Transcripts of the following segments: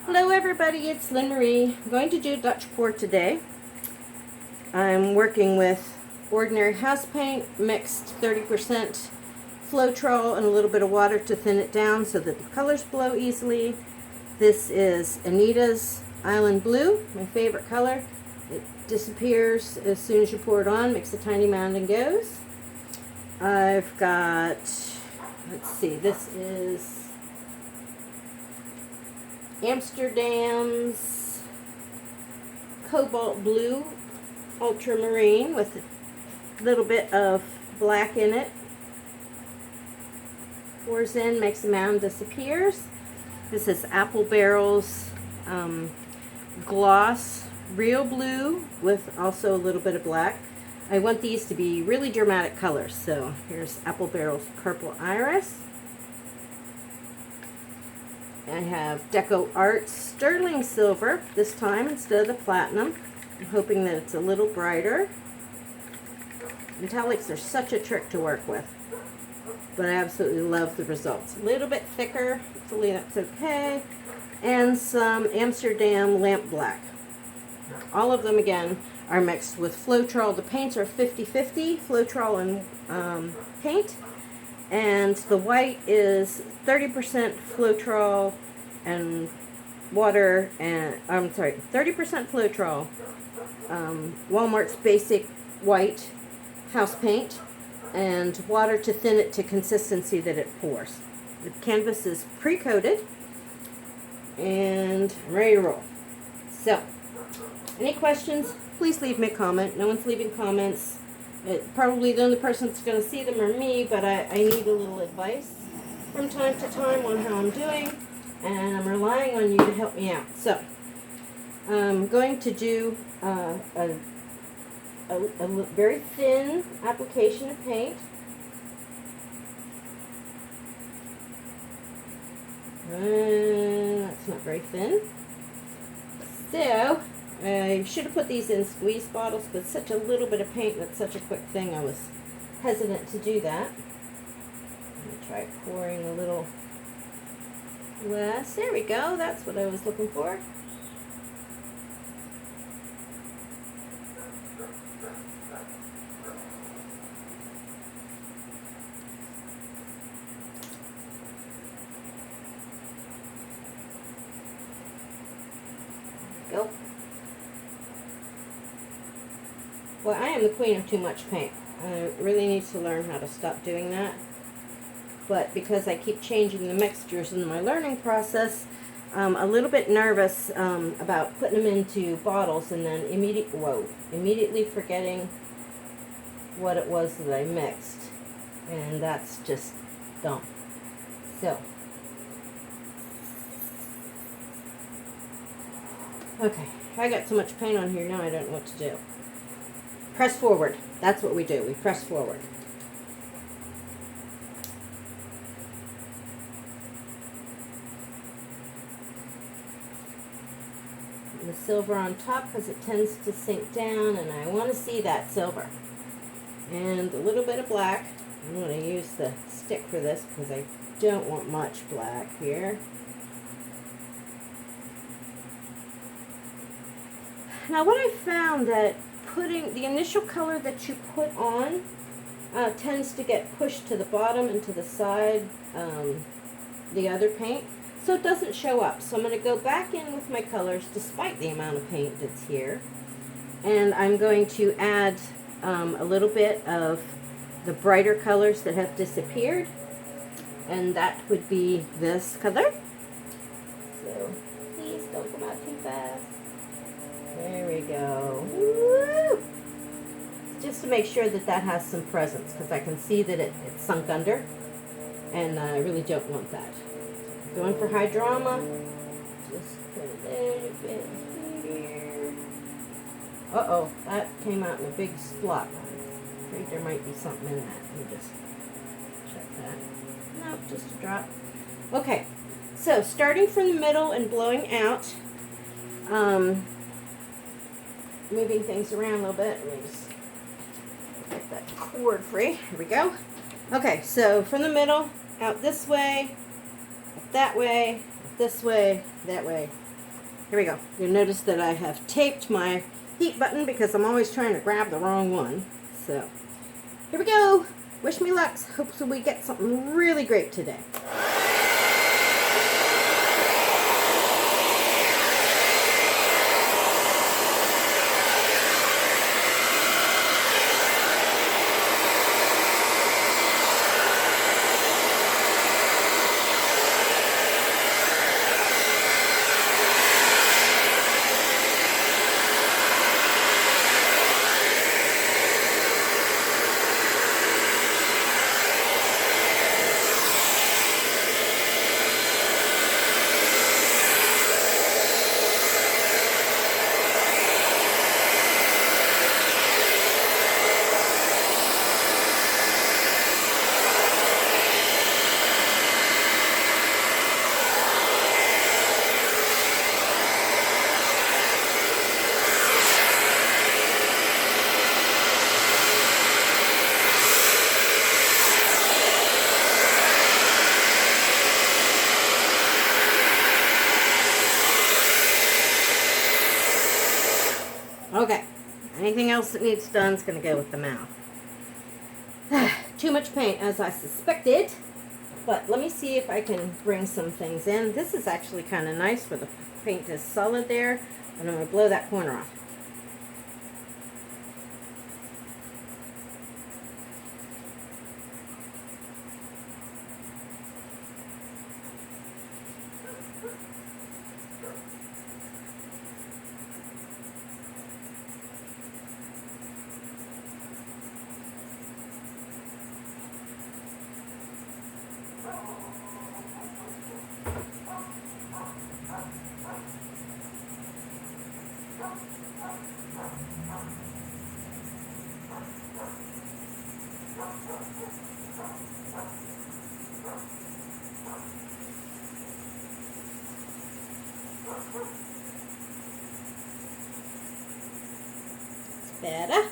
Hello everybody, it's Lynn Marie. I'm going to do Dutch pour today. I'm working with ordinary house paint, mixed 30% Floetrol and a little bit of water to thin it down so that the colors blow easily. This is Anita's Island Blue, my favorite color. It disappears as soon as you pour it on, makes a tiny mound and goes. I've got, let's see, this is Amsterdam's Cobalt Blue Ultramarine with a little bit of black in it. Pours in, makes a mound, disappears. This is Apple Barrel's Gloss Real Blue with also a little bit of black. I want these to be really dramatic colors, so here's Apple Barrel's Purple Iris. I have Deco Arts Sterling Silver this time instead of the Platinum. I'm hoping that it's a little brighter. Metallics are such a trick to work with, but I absolutely love the results. A little bit thicker, hopefully that's okay. And some Amsterdam Lamp Black. All of them, again, are mixed with Floetrol. The paints are 50-50, Floetrol and paint. And the white is 30% Floetrol and water, and 30% Floetrol, Walmart's basic white house paint, and water to thin it to consistency that it pours. The canvas is pre-coated, and I'm ready to roll. So, any questions, please leave me a comment. No one's leaving comments. Probably the only person that's going to see them are me, but I need a little advice from time to time on how I'm doing, and I'm relying on you to help me out. So, I'm going to do a very thin application of paint. That's not very thin. So, I should have put these in squeeze bottles, but such a little bit of paint, that's such a quick thing, I was hesitant to do that. I'm going to try pouring a little less. There we go, that's what I was looking for. Go. Well, I am the queen of too much paint. I really need to learn how to stop doing that. But because I keep changing the mixtures in my learning process, I'm a little bit nervous about putting them into bottles and then immediately forgetting what it was that I mixed. And that's just dumb. So, okay, I got so much paint on here now I don't know what to do. Press forward. That's what we do. We press forward. And the silver on top because it tends to sink down, and I want to see that silver. And a little bit of black. I'm going to use the stick for this because I don't want much black here. Now what I found that putting the initial color that you put on tends to get pushed to the bottom and to the side, the other paint, so it doesn't show up. So I'm going to go back in with my colors despite the amount of paint that's here, and I'm going to add a little bit of the brighter colors that have disappeared, and that would be this color. So please don't come out too fast. There we go. Woo! Just to make sure that that has some presence, because I can see that it's sunk under, and I really don't want that. Going for high drama. Just put a little bit here. Uh-oh, that came out in a big splot. I'm afraid there might be something in that. Let me just check that. Nope, just a drop. Okay, so starting from the middle and blowing out. Moving things around a little bit. Let me just get that cord free. Here we go. Okay, so from the middle, out this way, that way, this way, that way, Here we go. You'll notice that I have taped my heat button because I'm always trying to grab the wrong one. So, here we go. Wish me luck. Hopefully we get something really great today. Okay, anything else that needs done is going to go with the mouth. Too much paint, as I suspected, but let me see if I can bring some things in. This is actually kind of nice where the paint is solid there, and I'm going to blow that corner off. It's better.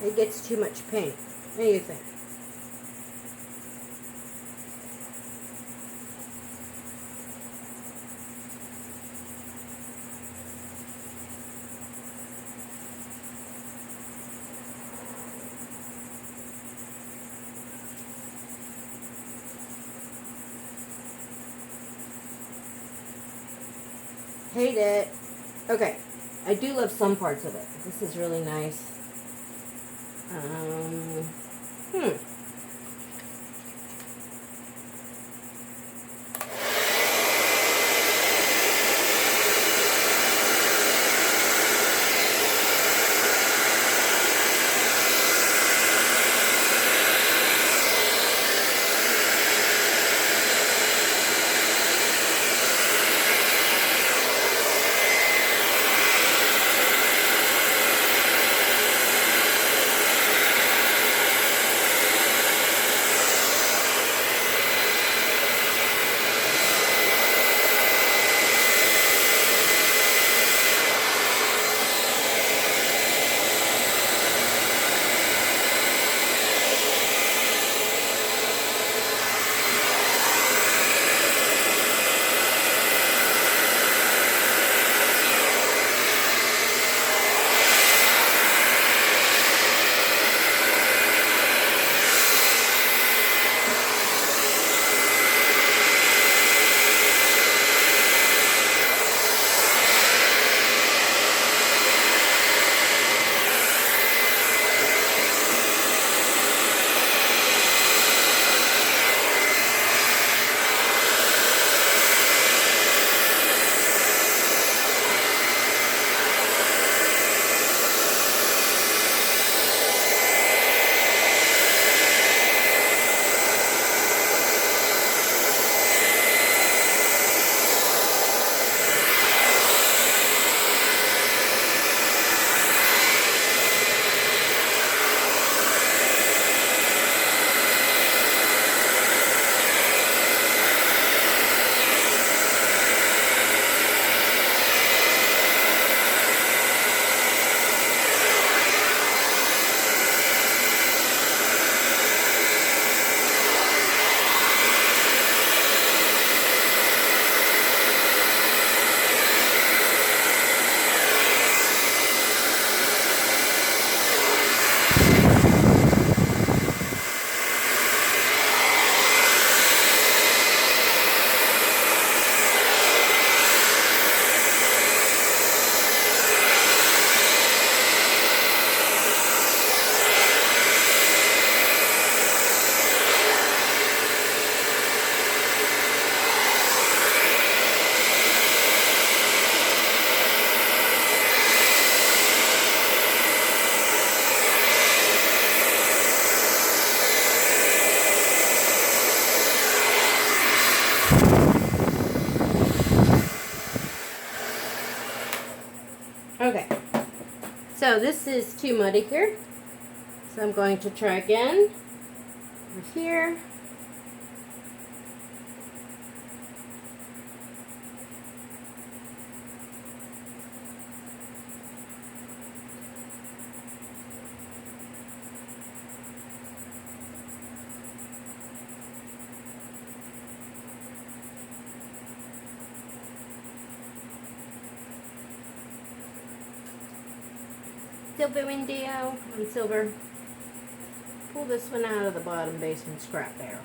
It gets too much paint. What do you think? Hate it. Okay, I do love some parts of it. This is really nice. Hmm. So this is too muddy here. So I'm going to try again. Over here. Silver window on silver. Pull this one out of the bottom basement scrap barrel.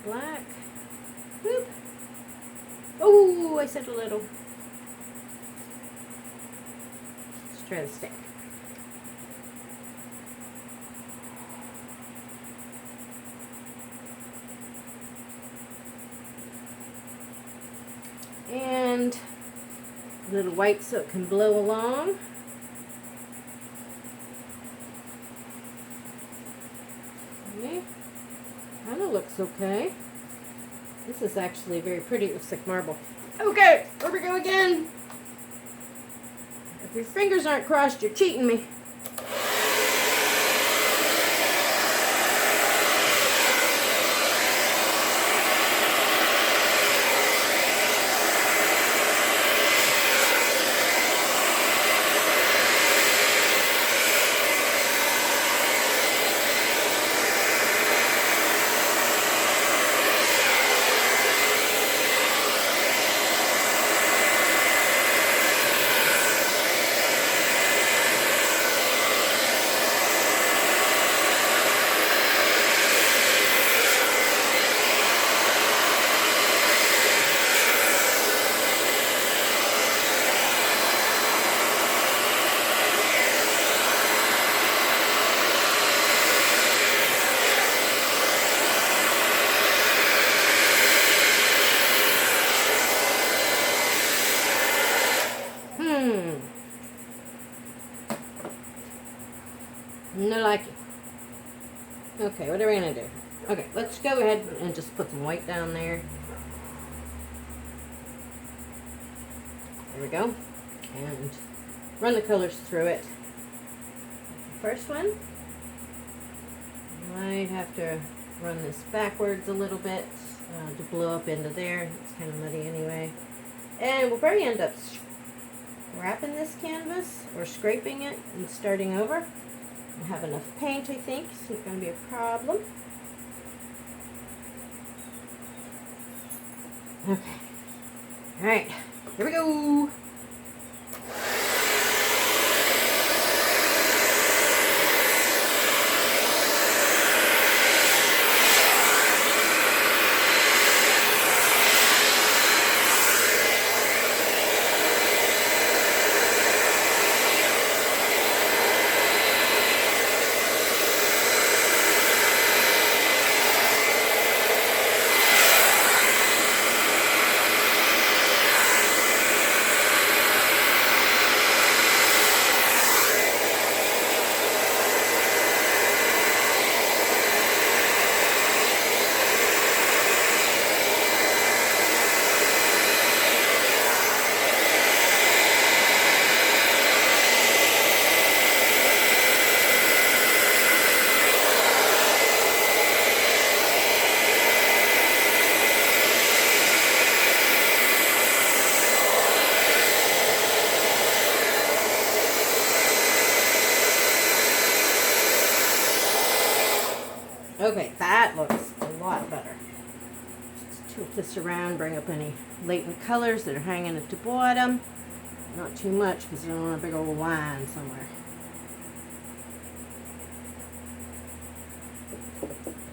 Black. Whoop. Oh, I said a little. Let's try the stick. And a little white so it can blow along. Okay. Kind of looks okay. This is actually very pretty. It looks like marble. Okay, here we go again. If your fingers aren't crossed, you're cheating me. No like it. Okay, what are we gonna do? Okay, let's go ahead and just put some white down there. There we go. And run the colors through it. First one. Might have to run this backwards a little bit to blow up into there. It's kind of muddy anyway. And we'll probably end up wrapping this canvas or scraping it and starting over. I have enough paint, I think. It's not going to be a problem. Okay. Alright. Here we go. Okay, that looks a lot better. Just tilt this around, bring up any latent colors that are hanging at the bottom. Not too much because you don't want a big old line somewhere.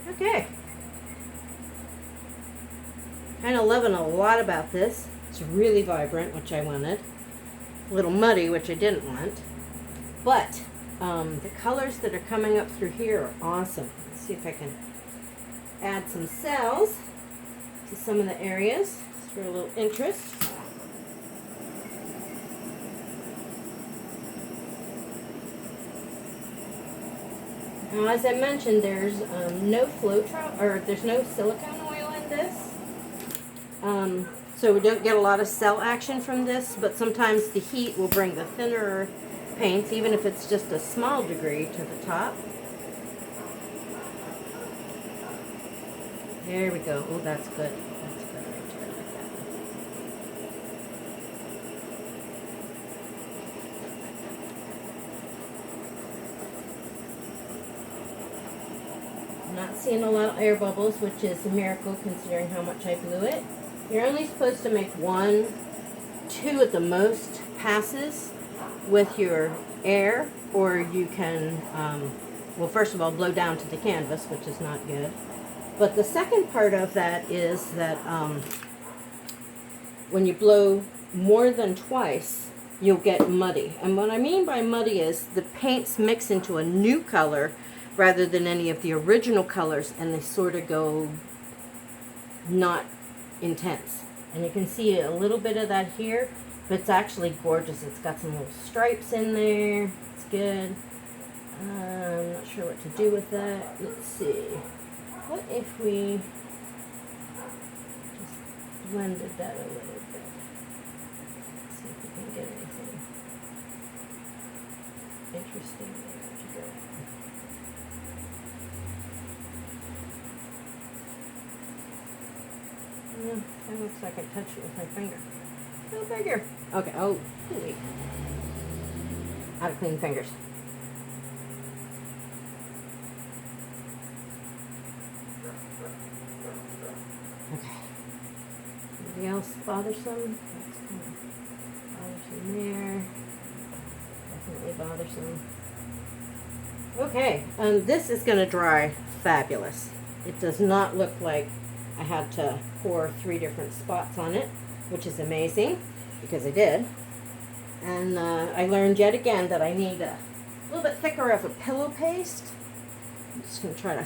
Okay. Kind of loving a lot about this. It's really vibrant, which I wanted. A little muddy, which I didn't want. But the colors that are coming up through here are awesome. Let's see if I can add some cells to some of the areas for a little interest. Now, as I mentioned, there's no there's no silicone oil in this. So we don't get a lot of cell action from this, but sometimes the heat will bring the thinner paints, even if it's just a small degree, to the top. There we go. Oh, that's good. That's good right there, like that. I'm not seeing a lot of air bubbles, which is a miracle considering how much I blew it. You're only supposed to make 1, 2 at the most passes with your air, or you can, well, first of all, blow down to the canvas, which is not good. But the second part of that is that when you blow more than twice, you'll get muddy. And what I mean by muddy is the paints mix into a new color rather than any of the original colors, and they sort of go not intense. And you can see a little bit of that here, but it's actually gorgeous. It's got some little stripes in there. It's good. I'm not sure what to do with that. Let's see. What if we just blended that a little bit? Let's see if we can get anything interesting there to go. That looks like I touched it with my finger. A little bigger. Okay. Oh, wait. Out of clean fingers. Okay. Anything else bothersome? That's kind of bothersome there. Definitely bothersome. Okay. This is going to dry fabulous. It does not look like I had to pour 3 different spots on it, which is amazing, because I did. And I learned yet again that I need a little bit thicker of a pillow paste. I'm just going to try to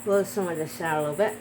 blow some of this out a little bit.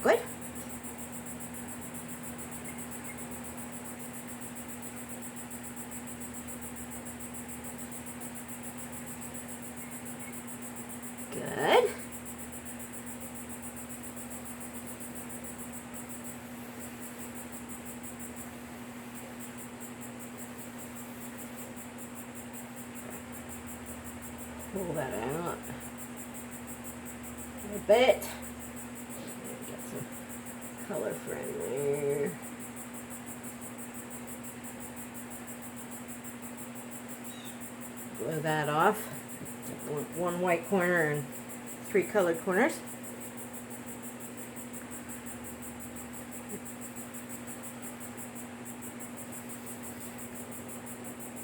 Good. Good. Pull that out a bit. Get some color for in there. Blow that off. One white corner and 3 colored corners.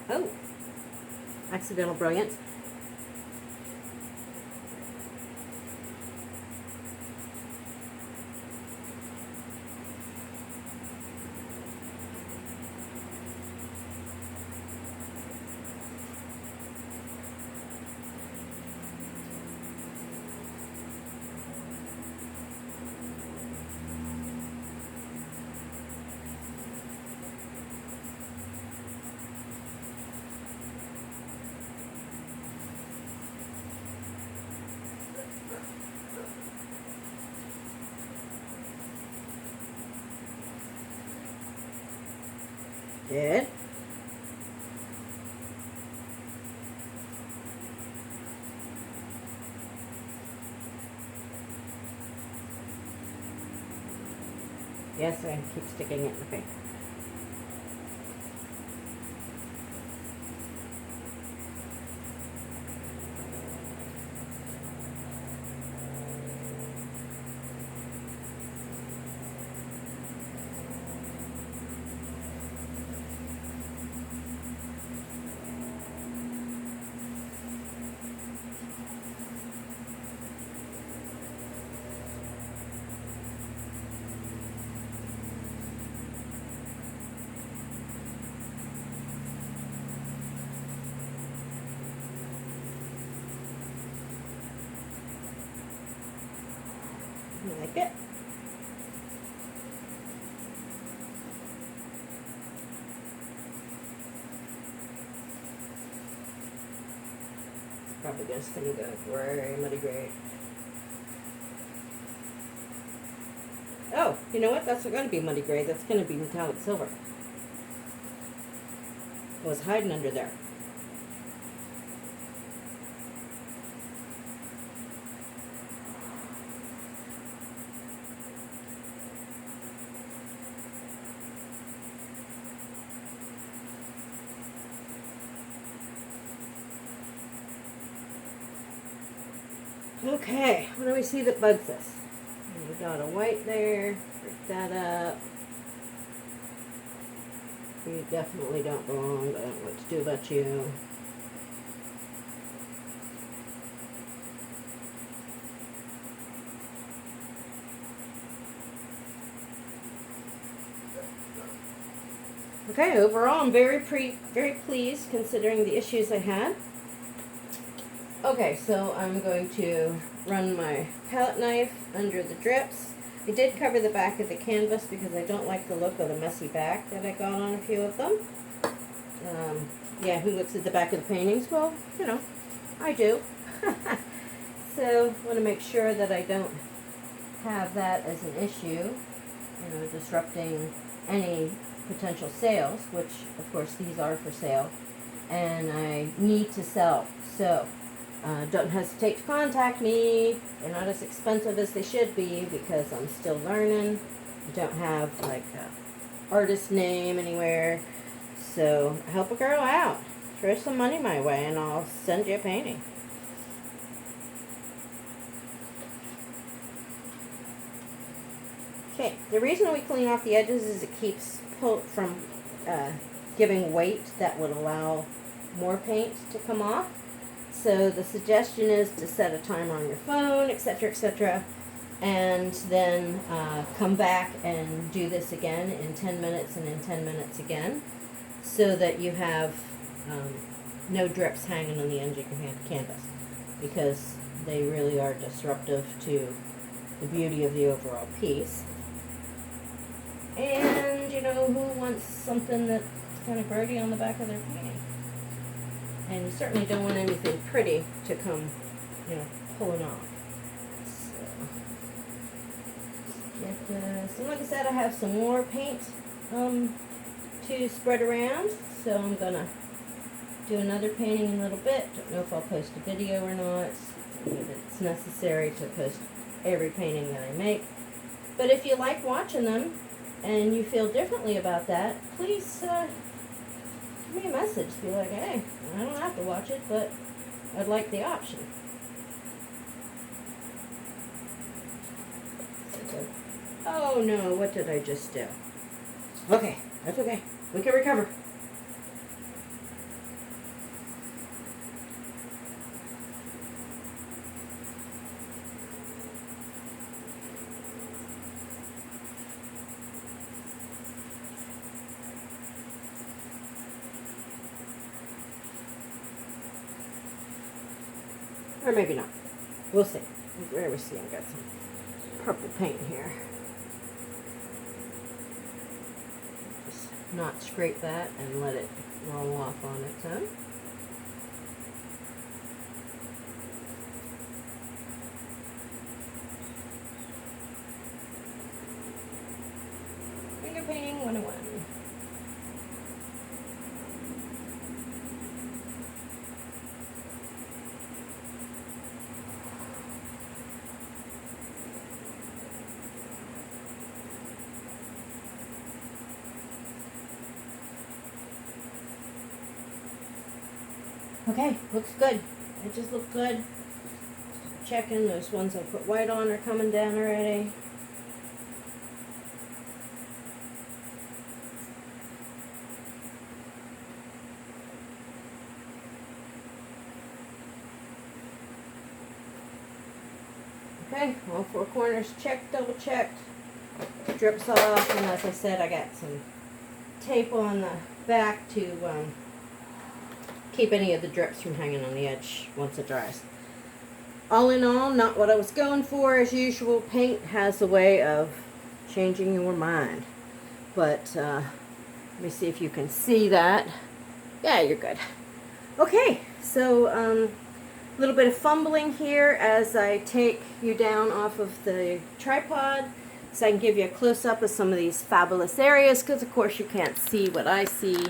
Oh, accidental brilliance. Good. Yes, I keep sticking it in the paint. like it. It's probably just going to go gray, muddy gray. Oh, you know what? That's not going to be muddy gray. That's going to be metallic silver. It was hiding under there. Okay, what do we see that bugs us? We got a white there, break that up. You definitely don't belong, but I don't know what to do about you. Okay, overall I'm very pleased considering the issues I had. Okay, so I'm going to run my palette knife under the drips. I did cover the back of the canvas because I don't like the look of the messy back that I got on a few of them. Yeah, who looks at the back of the paintings? Well, you know, I do. So I want to make sure that I don't have that as an issue, you know, disrupting any potential sales, which of course these are for sale, and I need to sell. So don't hesitate to contact me. They're not as expensive as they should be because I'm still learning. I don't have like an artist name anywhere. So help a girl out. Throw some money my way and I'll send you a painting. Okay, the reason we clean off the edges is it keeps from giving weight that would allow more paint to come off. So the suggestion is to set a timer on your phone, etc., and then come back and do this again in 10 minutes and in 10 minutes again, so that you have no drips hanging on the edge of your canvas, because they really are disruptive to the beauty of the overall piece. And, you know, who wants something that's kind of grody on the back of their painting? And you certainly don't want anything pretty to come, you know, pulling off. So, get this. And like I said, I have some more paint to spread around. So I'm going to do another painting in a little bit. Don't know if I'll post a video or not. If it's necessary to post every painting that I make. But if you like watching them and you feel differently about that, please give me a message. Be like, hey, I don't have to watch it, but I'd like the option. Oh no, what did I just do? Okay, that's okay. We can recover. Or maybe not. We'll see. Where we see, I've got some purple paint here. Just not scrape that and let it roll off on its own. Finger painting 101. Okay, looks good. It just looked good. Checking those ones I put white on are coming down already. Okay, all four corners checked, double checked. Drips off, and as I said, I got some tape on the back to keep any of the drips from hanging on the edge once it dries. all in all, not what I was going for. As usual, paint has a way of changing your mind. But let me see if you can see that. Yeah, you're good. Okay, so a little bit of fumbling here as I take you down off of the tripod so I can give you a close-up of some of these fabulous areas, because of course you can't see what I see